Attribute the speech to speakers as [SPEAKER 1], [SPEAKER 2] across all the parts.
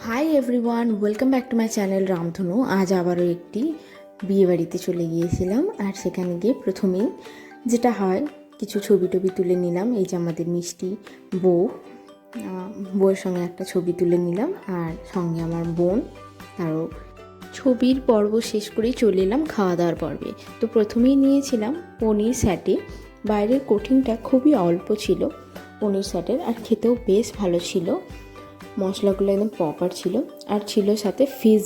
[SPEAKER 1] Hi everyone, welcome back to my channel রামধনু। আজ আবারও একটি বিয়েবাড়িতে চলে গিয়েছিলাম। আর সেখানে গিয়ে প্রথমেই যেটা হয়, কিছু ছবি টবি তুলে নিলাম। এই যে আমাদের মিষ্টি বউ, বউয়ের সঙ্গে একটা ছবি তুলে নিলাম। আর সঙ্গে আমার বোন, তারও ছবির পর্ব শেষ করেই চলে এলাম খাওয়া দাওয়ার পর্বে। তো প্রথমেই নিয়েছিলাম পনির স্যাটে। বাইরের কোটিংটা খুবই অল্প ছিল পনির স্যাটের, আর খেতেও বেশ ভালো ছিল। মশলাগুলো একদম প্রপার ছিল। আর ছিল সাথে ফিশ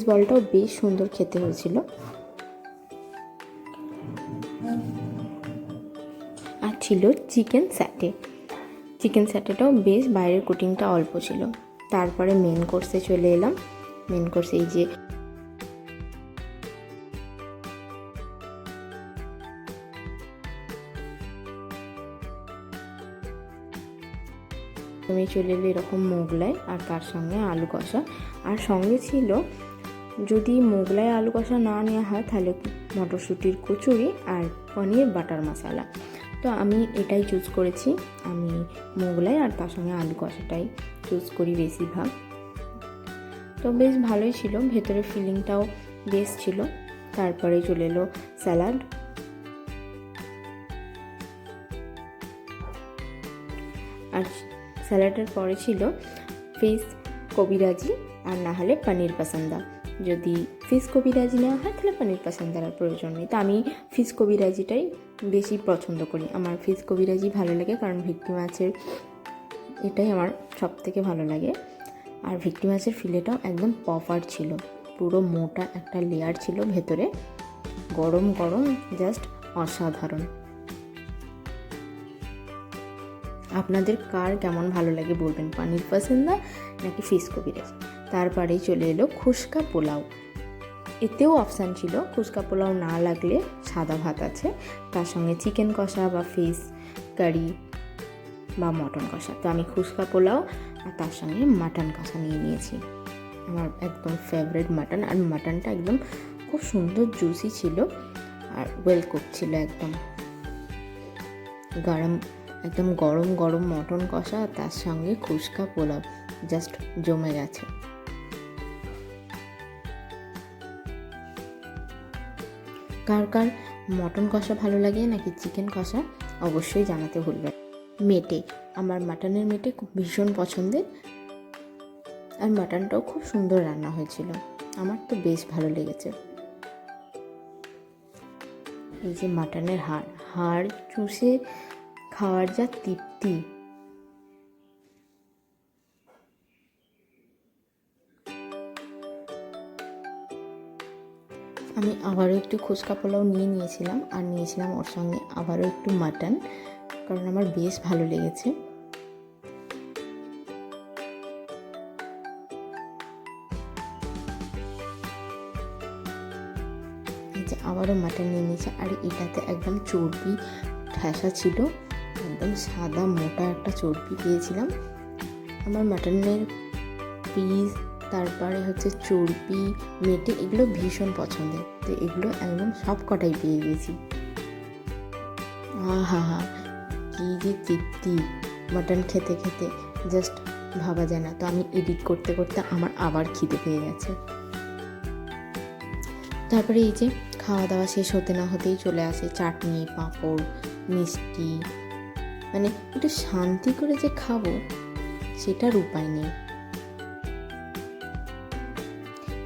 [SPEAKER 1] বলটাও বেশ সুন্দর খেতে হয়েছিল। আর ছিল চিকেন স্যাটেটাও বেশ, বাইরের কোটিংটা অল্প ছিল। তারপরে মেন কোর্সে চলে এলাম। মেন কোর্সে এই যে তুমি চলে এলে এরকম মোগলাই, আর তার সঙ্গে আলু কষা। আর সঙ্গে ছিল, যদি মোগলাই আলু কষা না নেওয়া হয় তাহলে মটরশুঁটির কচুরি আর পনির বাটার মশলা। তো আমি এটাই চুজ করেছি। আমি মোগলাই আর তার সঙ্গে আলু কষাটাই চুজ করি বেশিরভাগ। তো বেশ ভালোই ছিল, ভেতরে ফিলিংটাও বেশ ছিল। তারপরে চলে এলো স্যালাড। আর স্যালাডের পরে ছিল ফিশ কবিরাজি, আর না হলে পনির পাসান্দা। যদি ফিশ কবিরাজি নেওয়া হয় তাহলে পনির পাসান্দার আর প্রয়োজন নেই। তো আমি ফিশ কবিরাজিটাই বেশি পছন্দ করি। আমার ফিশ কবিরাজি ভালো লাগে, কারণ ভেটকি মাছের এটাই আমার সব থেকে ভালো লাগে। আর ভেটকি মাছের ফিলেটাও একদম প্রপার ছিল, পুরো মোটা একটা লেয়ার ছিল ভেতরে, গরম গরম, জাস্ট অসাধারণ। আপনাদের কার কেমন ভালো লাগে বলবেন, পনির পাসান্দা নাকি ফিশ কবিরাজি। তারপরেই চলে এলো খুশকা পোলাও। এতেও অপশান ছিল, খুশকা পোলাও না লাগলে সাদা ভাত আছে, তার সঙ্গে চিকেন কষা বা ফিশ কারি বা মটন কষা। তো আমি খুশকা পোলাও আর তার সঙ্গে মাটন কষা নিয়ে নিয়েছি। আমার একদম ফেভারিট মাটন, আর মাটনটা একদম খুব সুন্দর জুসি ছিল, আর ওয়েল কুক ছিল। একদম গরম গরম মটন কষা, তার সঙ্গে খুশকা পোলাও, জাস্ট জমে গেছে। কার কার মটন কষা ভালো লাগে নাকি চিকেন কষা, অবশ্যই জানাতে ভুলবেন। মেটে, আমার মাটনের মেটে খুব ভীষণ পছন্দের, আর মাটনটাও খুব সুন্দর রান্না হয়েছিল, আমার তো বেশ ভালো লেগেছে। এই যে মাটনের হাড় চুষে খাওয়ার যা তৃপ্তি, আমি আবারও একটু খুচকা পোলাও নিয়েছিলাম, আর নিয়েছিলাম ওর সঙ্গে আবারও একটু মাটন, কারণ আমার বেশ ভালো লেগেছে। এই যে আবারও মাটন নিয়ে নিয়েছে, আর এটাতে একদম চর্বি ঠেসা ছিল, একদম সাদা মোটা একটা চর্বি পেয়েছিলাম। আমার মাটনের পিস, তারপরে হচ্ছে চর্বি, মেটে, এগুলো ভীষণ পছন্দের। তো এগুলো একদম সব কটাই পেয়ে গেছি। হা কী যে তৃপ্তি মাটন খেতে খেতে, জাস্ট ভাবা যায় না। তো আমি এডিট করতে করতে আমার আবার খিদে পেয়ে গেছে। তারপরে এই যে খাওয়া দাওয়া শেষ হতে না হতেই চলে আসে চাটনি, পাঁপড়, মিষ্টি। মানে একটু শান্তি করে যে খাবো সেটার উপায় নেই।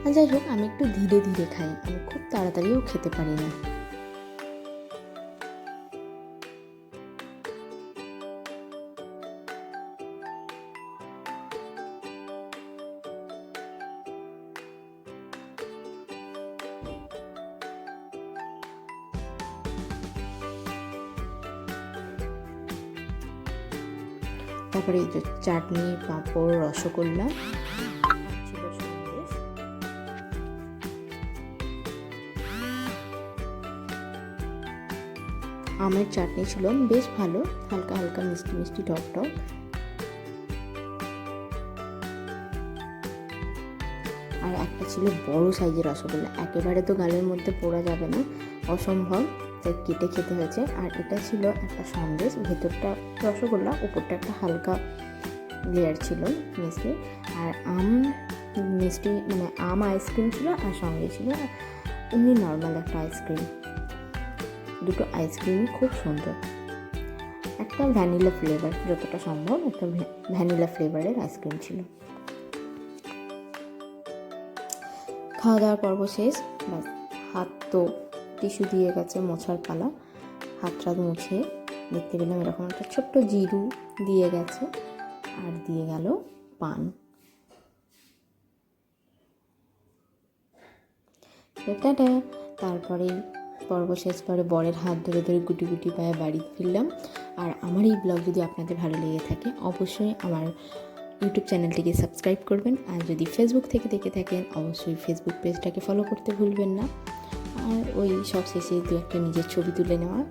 [SPEAKER 1] আর যাই হোক, আমি একটু ধীরে ধীরে খাই, আমি খুব তাড়াতাড়িও খেতে পারি না। তারপরে এই যে চাটনি, পাঁপড়, রসগোল্লা, ছিল সন্দেশ। আমের চাটনি ছিল বেশ ভালো, হালকা হালকা মিষ্টি মিষ্টি টক টক। আর একটা ছিল বড় সাইজের রসগোল্লা, একেবারে তো গালের মধ্যে পড়া যাবে না, অসম্ভব, তাই কেটে খেতে হয়েছে। আর এটা ছিল একটা সন্দেশ, ভেতরটা রসগোল্লা, উপরটা একটা হালকা লেয়ার ছিল মিষ্টি, আর আম মিষ্টি মানে আম আইসক্রিম ছিল, আর সঙ্গে ছিল এমনি নর্মাল একটা আইসক্রিম। দুটো আইসক্রিমই খুব সুন্দর। একটা ভ্যানিলা ফ্লেভার, যতটা সম্ভব একটা ভ্যানিলা ফ্লেভারের আইসক্রিম ছিল। খাওয়া দাওয়ার পর্ব শেষ, বাস হাত তো টিস্যু দিয়ে গেছে, মোছার পালা। হাতটা মুছে দেখতে পেলাম এরকম একটা ছোট্ট জিরু দিয়ে গেছে, আর দিয়ে গেল পান। টাটা। তারপরেই পর্ব শেষ করে বরের হাত ধরে ধরে গুটি গুটি পায়ে বাড়ি ফিরলাম। আর আমার এই ব্লগ যদি আপনাদের ভালো লেগে থাকে, অবশ্যই আমার ইউটিউব চ্যানেলটিকে সাবস্ক্রাইব করবেন, আর যদি ফেসবুক থেকে দেখে থাকেন অবশ্যই ফেসবুক পেজটাকে ফলো করতে ভুলবেন না। আর ওই সব শেষে দু একটা নিজের ছবি তুলে নেওয়া,